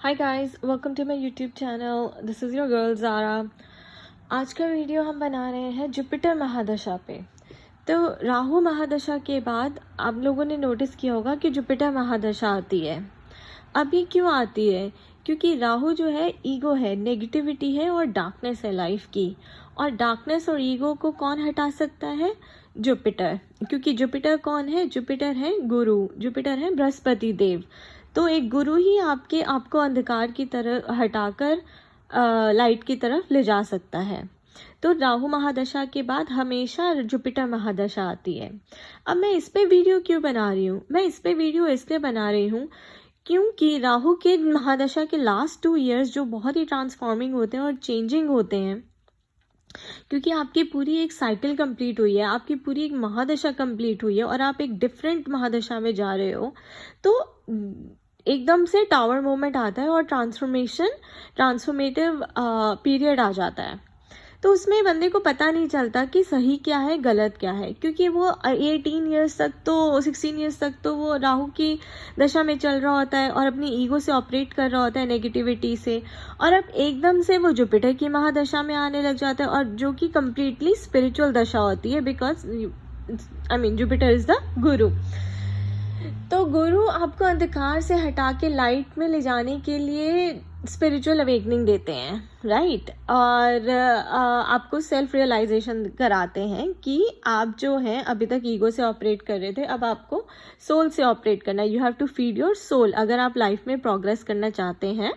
Hi guys, welcome to my YouTube channel. This is your girl Zara. आज का video हम बना रहे हैं जुपिटर महादशा पे। तो राहु महादशा के बाद आप लोगों ने नोटिस किया होगा कि जुपिटर महादशा आती है। अब ये क्यों आती है? क्योंकि राहु जो है ईगो है, नेगेटिविटी है और डार्कनेस है लाइफ की। और डार्कनेस और ईगो को कौन हटा सकता है? जुपिटर। क्योंकि जुपिटर कौन है? जुपिटर है गुरु, जुपिटर है बृहस्पति देव। तो एक गुरु ही आपको अंधकार की तरफ हटाकर लाइट की तरफ ले जा सकता है। तो राहु महादशा के बाद हमेशा जुपिटर महादशा आती है। अब मैं इस पे वीडियो क्यों बना रही हूँ? मैं इस पे वीडियो इसलिए बना रही हूँ क्योंकि राहु के महादशा के लास्ट 2 इयर्स जो बहुत ही ट्रांसफॉर्मिंग होते हैं और चेंजिंग होते हैं, क्योंकि आपकी पूरी एक साइकिल कंप्लीट हुई है, आपकी पूरी एक महादशा कंप्लीट हुई है और आप एक डिफरेंट महादशा में जा रहे हो। तो एकदम से टावर मोमेंट आता है और ट्रांसफॉर्मेटिव पीरियड आ जाता है। तो उसमें बंदे को पता नहीं चलता कि सही क्या है गलत क्या है, क्योंकि वो 18 ईयर्स तक तो 16 ईयर्स तक तो वो राहु की दशा में चल रहा होता है और अपनी ईगो से ऑपरेट कर रहा होता है, नेगेटिविटी से। और अब एकदम से वो जुपिटर की महादशा में आने लग जाता है, और जो कि कम्प्लीटली स्पिरिचुअल दशा होती है, बिकॉज जुपिटर इज द गुरु। तो गुरु आपको अंधकार से हटा के लाइट में ले जाने के लिए स्पिरिचुअल अवेकनिंग देते हैं, राइट। और आपको सेल्फ रियलाइजेशन कराते हैं कि आप जो हैं अभी तक ईगो से ऑपरेट कर रहे थे, अब आपको सोल से ऑपरेट करना है। You have to feed your soul अगर आप लाइफ में प्रोग्रेस करना चाहते हैं।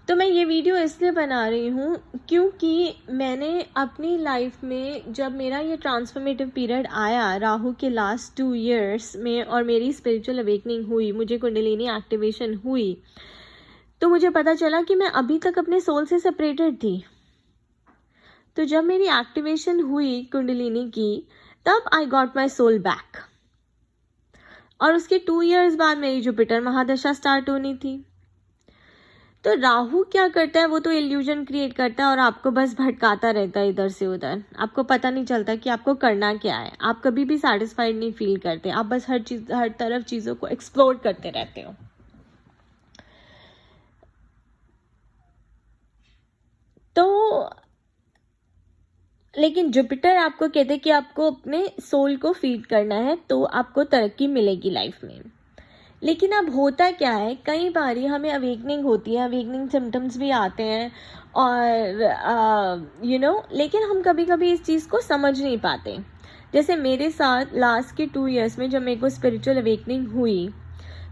तो मैं ये वीडियो इसलिए बना रही हूँ क्योंकि मैंने अपनी लाइफ में जब मेरा ये ट्रांसफॉर्मेटिव पीरियड आया राहु के लास्ट 2 इयर्स में और मेरी स्पिरिचुअल अवेकनिंग हुई, मुझे कुंडलिनी एक्टिवेशन हुई, तो मुझे पता चला कि मैं अभी तक अपने सोल से सेपरेटेड थी। तो जब मेरी एक्टिवेशन हुई कुंडलिनी की, तब I got my soul back. और उसके 2 इयर्स बाद मेरी जुपिटर महादशा स्टार्ट होनी थी। तो राहु क्या करता है? वो तो इल्यूजन क्रिएट करता है और आपको बस भटकाता रहता है इधर से उधर। आपको पता नहीं चलता कि आपको करना क्या है। आप कभी भी सेटिस्फाइड नहीं फील करते, आप बस हर तरफ चीज़ों को एक्सप्लोर करते रहते हो। तो लेकिन जुपिटर आपको कहते हैं कि आपको अपने सोल को फीड करना है, तो आपको तरक्की मिलेगी लाइफ में। लेकिन अब होता क्या है, कई बारी हमें अवेकनिंग होती है, अवेकनिंग सिम्टम्स भी आते हैं और लेकिन हम कभी कभी इस चीज़ को समझ नहीं पाते। जैसे मेरे साथ लास्ट के 2 इयर्स में जब मेरे को स्पिरिचुअल अवेकनिंग हुई,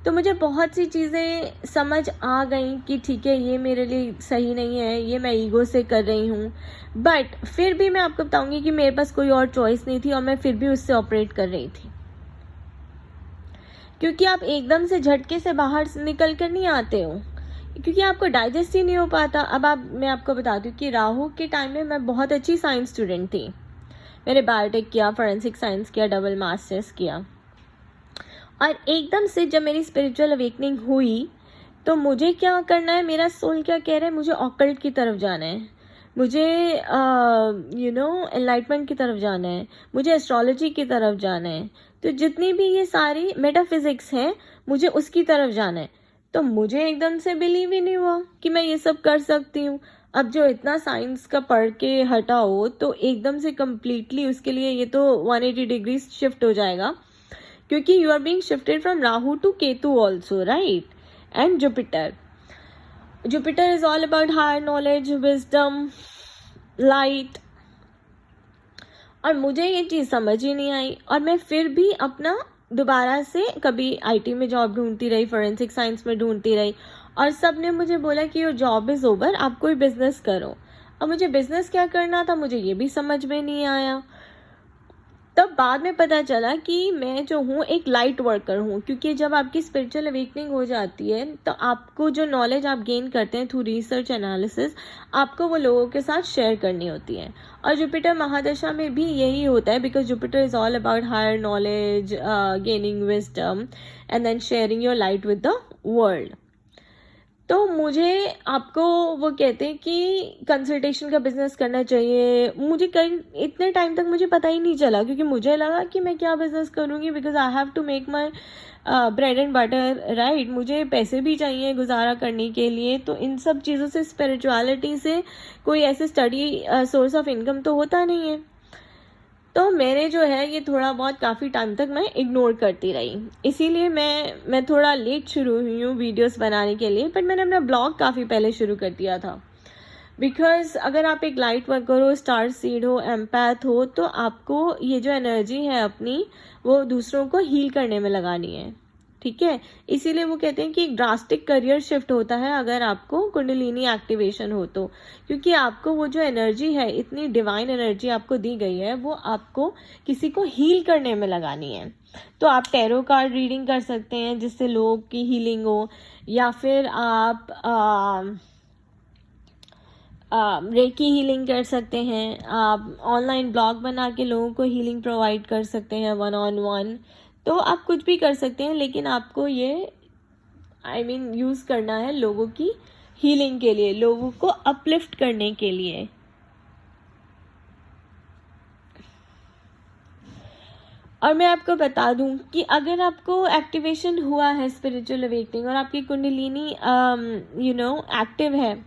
तो मुझे बहुत सी चीज़ें समझ आ गई कि ठीक है, ये मेरे लिए सही नहीं है, ये मैं ईगो से कर रही हूँ। बट फिर भी मैं आपको बताऊँगी कि मेरे पास कोई और चॉइस नहीं थी और मैं फिर भी उससे ऑपरेट कर रही थी, क्योंकि आप एकदम से झटके से बाहर निकल कर नहीं आते हो, क्योंकि आपको डाइजेस्ट ही नहीं हो पाता। अब मैं आपको बताती हूँ कि राहु के टाइम में मैं बहुत अच्छी साइंस स्टूडेंट थी। मैंने बायोटेक किया, फॉरेंसिक साइंस किया, डबल मास्टर्स किया। और एकदम से जब मेरी स्पिरिचुअल अवेकनिंग हुई, तो मुझे क्या करना है, मेरा सोल क्या कह रहा है, मुझे ऑकल्ट की तरफ जाना है, मुझे एनलाइटमेंट की तरफ जाना है, मुझे एस्ट्रोलॉजी की तरफ जाना है। तो जितनी भी ये सारी मेटाफिजिक्स हैं, मुझे उसकी तरफ जाना है। तो मुझे एकदम से बिलीव ही नहीं हुआ कि मैं ये सब कर सकती हूँ। अब जो इतना साइंस का पढ़ के हटा हो, तो एकदम से कम्प्लीटली उसके लिए ये तो 180 डिग्री शिफ्ट हो जाएगा, क्योंकि you are being shifted from Rahu to Ketu also, right, and Jupiter. Jupiter is all about higher knowledge, wisdom, light. और मुझे ये चीज़ समझ ही नहीं आई और मैं फिर भी अपना दोबारा से कभी आईटी में जॉब ढूंढती रही, फॉरेंसिक साइंस में ढूंढती रही, और सब ने मुझे बोला कि योर जॉब इज़ ओवर, आप कोई बिजनेस करो। अब मुझे बिजनेस क्या करना था, मुझे ये भी समझ में नहीं आया। तब बाद में पता चला कि मैं जो हूँ एक लाइट वर्कर हूँ, क्योंकि जब आपकी स्पिरिचुअल अवेकनिंग हो जाती है, तो आपको जो नॉलेज आप गेन करते हैं थ्रू रिसर्च एनालिसिस, आपको वो लोगों के साथ शेयर करनी होती है। और जुपिटर महादशा में भी यही होता है, because Jupiter is all about higher knowledge, gaining wisdom and then sharing your light with the world. तो मुझे आपको वो कहते हैं कि कंसल्टेशन का बिज़नेस करना चाहिए। मुझे कई इतने टाइम तक मुझे पता ही नहीं चला, क्योंकि मुझे लगा कि मैं क्या बिज़नेस करूँगी, because I have to make my bread and butter, right. मुझे पैसे भी चाहिए गुजारा करने के लिए। तो इन सब चीज़ों से, स्पिरिचुअलिटी से कोई ऐसे स्टडी सोर्स ऑफ इनकम तो होता नहीं है। तो मेरे जो है ये थोड़ा बहुत काफ़ी टाइम तक मैं इग्नोर करती रही। इसीलिए मैं थोड़ा लेट शुरू हुई हूँ वीडियोस बनाने के लिए, बट मैंने अपना ब्लॉग काफ़ी पहले शुरू कर दिया था। बिकॉज़ अगर आप एक लाइट वर्कर हो, स्टार सीड हो, एम्पैथ हो, तो आपको ये जो एनर्जी है अपनी, वो दूसरों को हील करने में लगानी है, ठीक है। इसीलिए वो कहते हैं कि एक ड्रास्टिक करियर शिफ्ट होता है अगर आपको कुंडलिनी एक्टिवेशन हो तो, क्योंकि आपको वो जो एनर्जी है, इतनी डिवाइन एनर्जी आपको दी गई है, वो आपको किसी को हील करने में लगानी है। तो आप टैरो कार्ड रीडिंग कर सकते हैं जिससे लोगों की हीलिंग हो, या फिर आप रेकी हीलिंग कर सकते हैं। आप ऑनलाइन ब्लॉग बना के लोगों को हीलिंग प्रोवाइड कर सकते हैं, 1-on-1। तो आप कुछ भी कर सकते हैं, लेकिन आपको ये यूज़ करना है लोगों की हीलिंग के लिए, लोगों को अपलिफ्ट करने के लिए। और मैं आपको बता दूं कि अगर आपको एक्टिवेशन हुआ है स्पिरिचुअल अवेकनिंग, और आपकी कुंडलिनी एक्टिव है,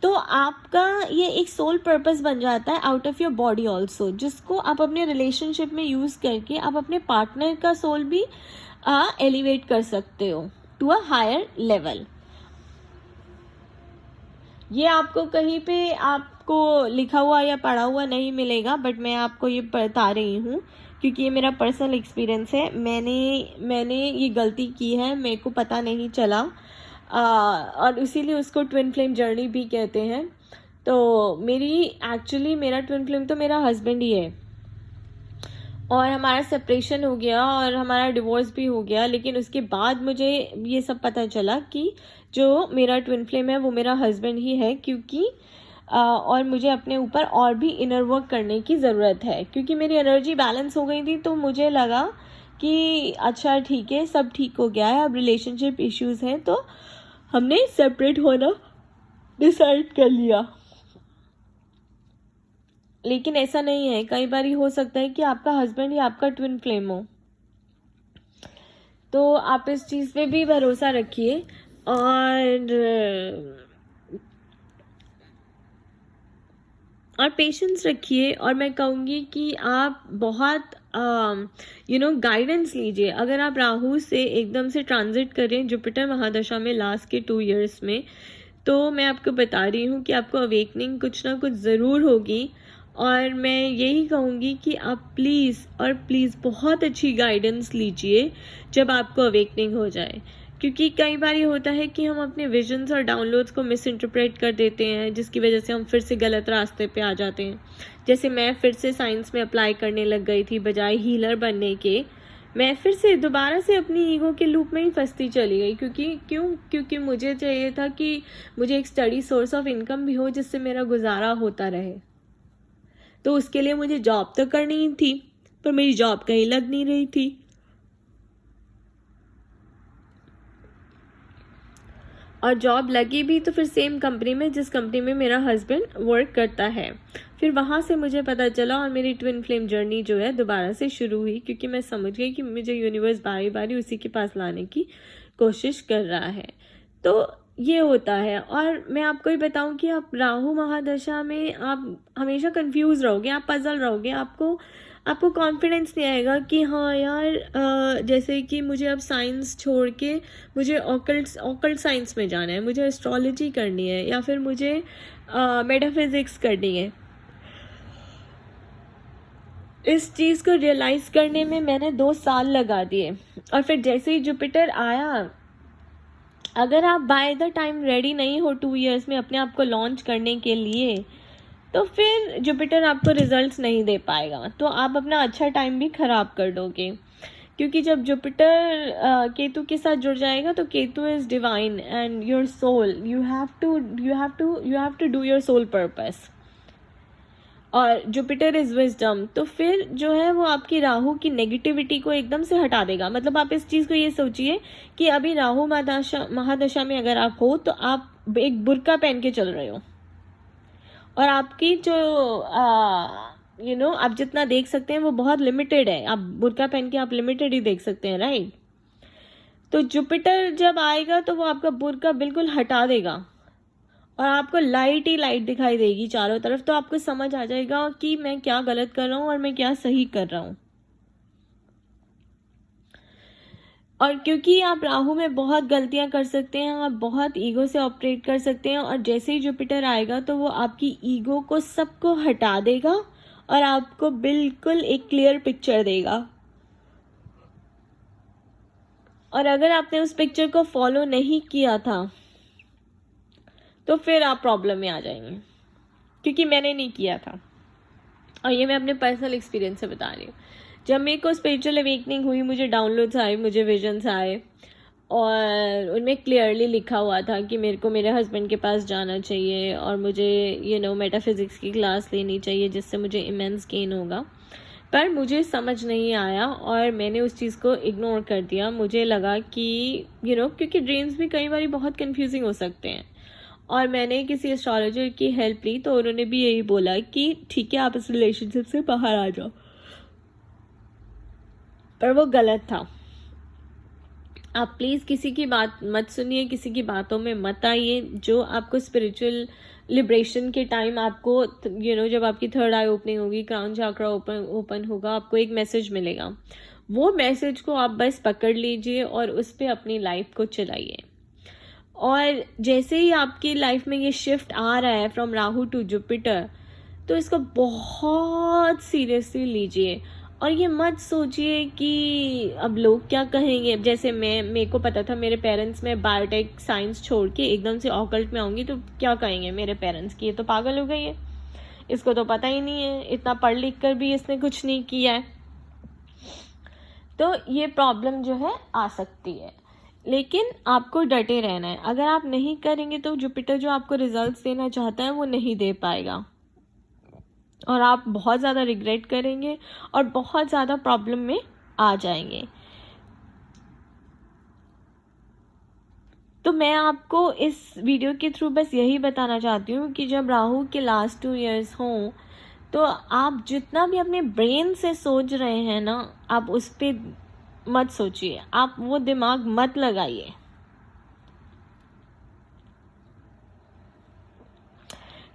तो आपका ये एक सोल पर्पस बन जाता है out of your body also, जिसको आप अपने रिलेशनशिप में यूज़ करके आप अपने पार्टनर का सोल भी एलिवेट कर सकते हो टू अ हायर लेवल। ये आपको कहीं पे आपको लिखा हुआ या पढ़ा हुआ नहीं मिलेगा, बट मैं आपको ये बता रही हूँ क्योंकि ये मेरा पर्सनल एक्सपीरियंस है। मैंने ये गलती की है, मेरे को पता नहीं चला, और इसीलिए उसको ट्विन फ्लेम जर्नी भी कहते हैं। तो मेरा ट्विन फ्लेम तो मेरा हस्बैंड ही है, और हमारा सेपरेशन हो गया और हमारा डिवोर्स भी हो गया। लेकिन उसके बाद मुझे ये सब पता चला कि जो मेरा ट्विन फ्लेम है वो मेरा हस्बैंड ही है, क्योंकि और मुझे अपने ऊपर और भी इनर वर्क करने की ज़रूरत है, क्योंकि मेरी एनर्जी बैलेंस हो गई थी। तो मुझे लगा कि अच्छा ठीक है, सब ठीक हो गया है, अब रिलेशनशिप इश्यूज़ हैं, तो हमने सेपरेट होना डिसाइड कर लिया। लेकिन ऐसा नहीं है, कई बार हो सकता है कि आपका हस्बैंड ही आपका ट्विन फ्लेम हो। तो आप इस चीज़ पे भी भरोसा रखिए, और पेशेंस रखिए। और मैं कहूँगी कि आप बहुत गाइडेंस लीजिए। अगर आप राहु से एकदम से ट्रांजिट करें जुपिटर महादशा में लास्ट के 2 इयर्स में, तो मैं आपको बता रही हूँ कि आपको अवेकनिंग कुछ ना कुछ ज़रूर होगी। और मैं यही कहूँगी कि आप प्लीज़ और प्लीज़ बहुत अच्छी गाइडेंस लीजिए जब आपको अवेकनिंग हो जाए, क्योंकि कई बार ये होता है कि हम अपने विजन्स और डाउनलोड्स को मिस इंटरप्रेट कर देते हैं, जिसकी वजह से हम फिर से गलत रास्ते पे आ जाते हैं। जैसे मैं फिर से साइंस में अप्लाई करने लग गई थी, बजाय हीलर बनने के मैं फिर से दोबारा से अपनी ईगो के लूप में ही फंसती चली गई। क्योंकि मुझे चाहिए था कि मुझे एक स्टडी सोर्स ऑफ इनकम भी हो जिससे मेरा गुजारा होता रहे। तो उसके लिए मुझे जॉब तो करनी ही थी, पर मेरी जॉब कहीं लग नहीं रही थी। और जॉब लगी भी तो फिर सेम कंपनी में जिस कंपनी में मेरा हस्बैंड वर्क करता है। फिर वहाँ से मुझे पता चला, और मेरी ट्विन फ्लेम जर्नी जो है दोबारा से शुरू हुई, क्योंकि मैं समझ गई कि मुझे यूनिवर्स बारी बारी उसी के पास लाने की कोशिश कर रहा है। तो ये होता है। और मैं आपको ही बताऊं कि आप राहु महादशा में आप हमेशा कंफ्यूज रहोगे, आप पजल रहोगे, आपको कॉन्फिडेंस नहीं आएगा कि हाँ यार, जैसे कि मुझे अब साइंस छोड़ के मुझे ऑकल्ट साइंस में जाना है, मुझे एस्ट्रोलॉजी करनी है, या फिर मुझे मेटाफिजिक्स करनी है। इस चीज़ को रियलाइज़ करने में मैंने 2 साल लगा दिए। और फिर जैसे ही जुपिटर आया, अगर आप बाय द टाइम रेडी नहीं हो 2 इयर्स में अपने आप को लॉन्च करने के लिए, तो फिर जुपिटर आपको रिजल्ट्स नहीं दे पाएगा, तो आप अपना अच्छा टाइम भी ख़राब कर दोगे। क्योंकि जब जुपिटर केतु के साथ जुड़ जाएगा, तो Ketu is divine and your soul, you have to do your soul purpose. और जुपिटर इज़ विजडम, तो फिर जो है वो आपकी राहु की नेगेटिविटी को एकदम से हटा देगा। मतलब आप इस चीज़ को ये सोचिए कि अभी राहु महादशा में अगर आप हो तो आप एक बुर्का पहन के चल रहे हो, और आपकी जो आप जितना देख सकते हैं वो बहुत लिमिटेड है। आप बुर्का पहन के आप लिमिटेड ही देख सकते हैं, राइट। तो जुपिटर जब आएगा तो वो आपका बुर्का बिल्कुल हटा देगा और आपको लाइट ही लाइट दिखाई देगी चारों तरफ। तो आपको समझ आ जाएगा कि मैं क्या गलत कर रहा हूँ और मैं क्या सही कर रहा हूँ। और क्योंकि आप राहु में बहुत गलतियां कर सकते हैं, आप बहुत ईगो से ऑपरेट कर सकते हैं, और जैसे ही जुपिटर आएगा तो वो आपकी ईगो को सबको हटा देगा और आपको बिल्कुल एक क्लियर पिक्चर देगा। और अगर आपने उस पिक्चर को फॉलो नहीं किया था तो फिर आप प्रॉब्लम में आ जाएंगे, क्योंकि मैंने नहीं किया था। और ये मैं अपने पर्सनल एक्सपीरियंस से बता रही हूँ। जब मेरे को स्पिरिचुअल अवेकनिंग हुई, मुझे डाउनलोड्स आए, मुझे विजन्स आए, और उनमें क्लियरली लिखा हुआ था कि मेरे को मेरे हस्बैंड के पास जाना चाहिए और मुझे मेटाफिज़िक्स की क्लास लेनी चाहिए जिससे मुझे इमेंस गेन होगा। पर मुझे समझ नहीं आया और मैंने उस चीज़ को इग्नोर कर दिया। मुझे लगा कि क्योंकि ड्रीम्स भी कई बार बहुत कंफ्यूजिंग हो सकते हैं, और मैंने किसी एस्ट्रोलॉजर की हेल्प ली तो उन्होंने भी यही बोला कि ठीक है, आप इस रिलेशनशिप से बाहर आ जाओ। पर वो गलत था। आप प्लीज़ किसी की बात मत सुनिए, किसी की बातों में मत आइए। जो आपको स्पिरिचुअल लिबरेशन के टाइम आपको जब आपकी थर्ड आई ओपनिंग होगी, क्राउन चक्रा ओपन होगा, आपको एक मैसेज मिलेगा। वो मैसेज को आप बस पकड़ लीजिए और उस पर अपनी लाइफ को चलाइए। और जैसे ही आपकी लाइफ में ये शिफ्ट आ रहा है फ्रॉम राहु टू जुपिटर, तो इसको बहुत सीरियसली लीजिए। और ये मत सोचिए कि अब लोग क्या कहेंगे। जैसे मेरे को पता था मेरे पेरेंट्स में बायोटेक साइंस छोड़ के एकदम से ऑकल्ट में आऊँगी तो क्या कहेंगे मेरे पेरेंट्स कि ये तो पागल हो गई है, इसको तो पता ही नहीं है, इतना पढ़ लिख कर भी इसने कुछ नहीं किया है। तो ये प्रॉब्लम जो है आ सकती है, लेकिन आपको डटे रहना है। अगर आप नहीं करेंगे तो जुपिटर जो आपको रिजल्ट्स देना चाहता है वो नहीं दे पाएगा, और आप बहुत ज़्यादा रिग्रेट करेंगे और बहुत ज़्यादा प्रॉब्लम में आ जाएंगे। तो मैं आपको इस वीडियो के थ्रू बस यही बताना चाहती हूँ कि जब राहु के लास्ट 2 इयर्स हों तो आप जितना भी अपने ब्रेन से सोच रहे हैं ना, आप उस पर मत सोचिए, आप वो दिमाग मत लगाइए।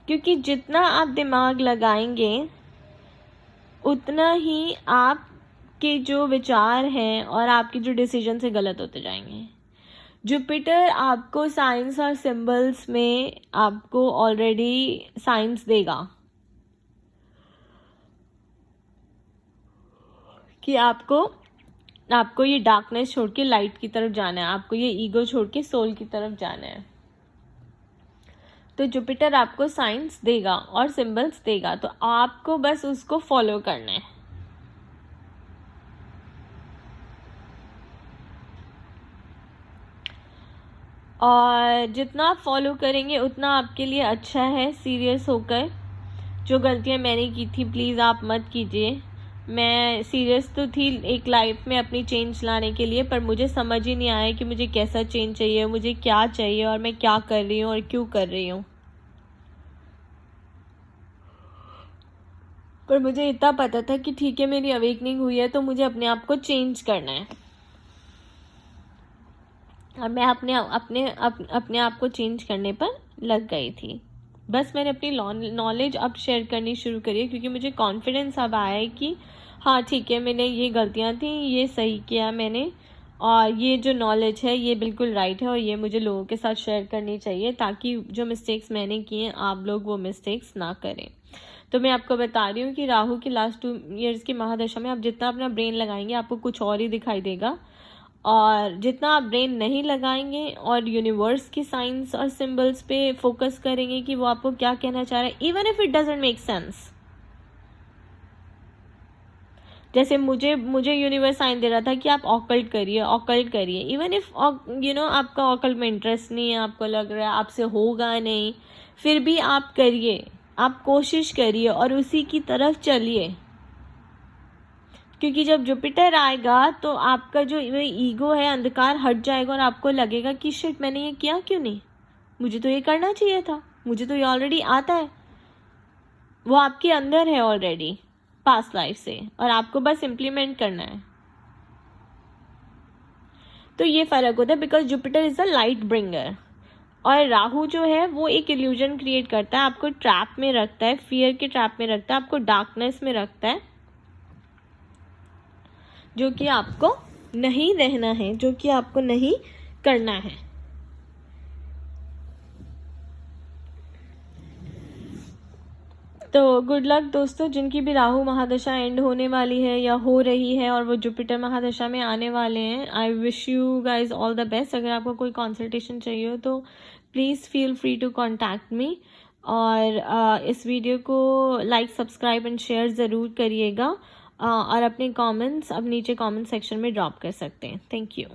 क्योंकि जितना आप दिमाग लगाएंगे उतना ही आपके जो विचार हैं और आपके जो डिसीजन से गलत होते जाएंगे। जुपिटर आपको साइंस और सिंबल्स में आपको ऑलरेडी साइंस देगा कि आपको ये डार्कनेस छोड़ के लाइट की तरफ जाना है, आपको ये ईगो छोड़ के सोल की तरफ जाना है। तो जुपिटर आपको साइंस देगा और सिंबल्स देगा, तो आपको बस उसको फॉलो करना है। और जितना आप फॉलो करेंगे उतना आपके लिए अच्छा है। सीरियस होकर जो गलतियां मैंने की थी प्लीज़ आप मत कीजिए। मैं सीरियस तो थी एक लाइफ में अपनी चेंज लाने के लिए, पर मुझे समझ ही नहीं आया कि मुझे कैसा चेंज चाहिए, मुझे क्या चाहिए और मैं क्या कर रही हूँ और क्यों कर रही हूँ। पर मुझे इतना पता था कि ठीक है, मेरी अवेकनिंग हुई है तो मुझे अपने आप को चेंज करना है, और मैं अपने आप को चेंज करने पर लग गई थी। बस मैंने अपनी नॉलेज अब शेयर करनी शुरू करी है, क्योंकि मुझे कॉन्फिडेंस अब आया है कि हाँ ठीक है, मैंने ये गलतियाँ थी, ये सही किया मैंने, और ये जो नॉलेज है ये बिल्कुल राइट है और ये मुझे लोगों के साथ शेयर करनी चाहिए, ताकि जो मिस्टेक्स मैंने किए हैं आप लोग वो मिस्टेक्स ना करें। तो मैं आपको बता रही हूँ कि राहु की लास्ट 2 इयर्स की महादशा में आप जितना अपना ब्रेन लगाएंगे आपको कुछ और ही दिखाई देगा, और जितना आप ब्रेन नहीं लगाएंगे और यूनिवर्स की साइंस और सिंबल्स पे फोकस करेंगे कि वो आपको क्या कहना चाह रहा है, even if it doesn't make sense. जैसे मुझे यूनिवर्स साइन दे रहा था कि आप ऑकल्ट करिए, इवन इफ आपका ऑकल्ट में इंटरेस्ट नहीं है, आपको लग रहा है आपसे होगा नहीं, फिर भी आप करिए, आप कोशिश करिए और उसी की तरफ चलिए, क्योंकि जब जुपिटर आएगा तो आपका जो ईगो है, अंधकार हट जाएगा और आपको लगेगा कि शिट, मैंने ये किया क्यों नहीं, मुझे तो ये करना चाहिए था, मुझे तो ये ऑलरेडी आता है। वो आपके अंदर है ऑलरेडी पास्ट लाइफ से, और आपको बस इम्प्लीमेंट करना है। तो ये फ़र्क होता है, because Jupiter is a light bringer, और राहु जो है वो एक इल्यूजन क्रिएट करता है, आपको ट्रैप में रखता है, फियर के ट्रैप में रखता है, आपको डार्कनेस में रखता है, जो कि आपको नहीं रहना है, जो कि आपको नहीं करना है। तो गुड लक दोस्तों, जिनकी भी राहु महादशा एंड होने वाली है या हो रही है और वो जुपिटर महादशा में आने वाले हैं, I wish you guys all the best. अगर आपको कोई कंसल्टेशन चाहिए हो तो please feel free to contact me, और इस वीडियो को लाइक, सब्सक्राइब एंड शेयर ज़रूर करिएगा, और अपने कमेंट्स अब नीचे कमेंट सेक्शन में ड्रॉप कर सकते हैं। Thank you.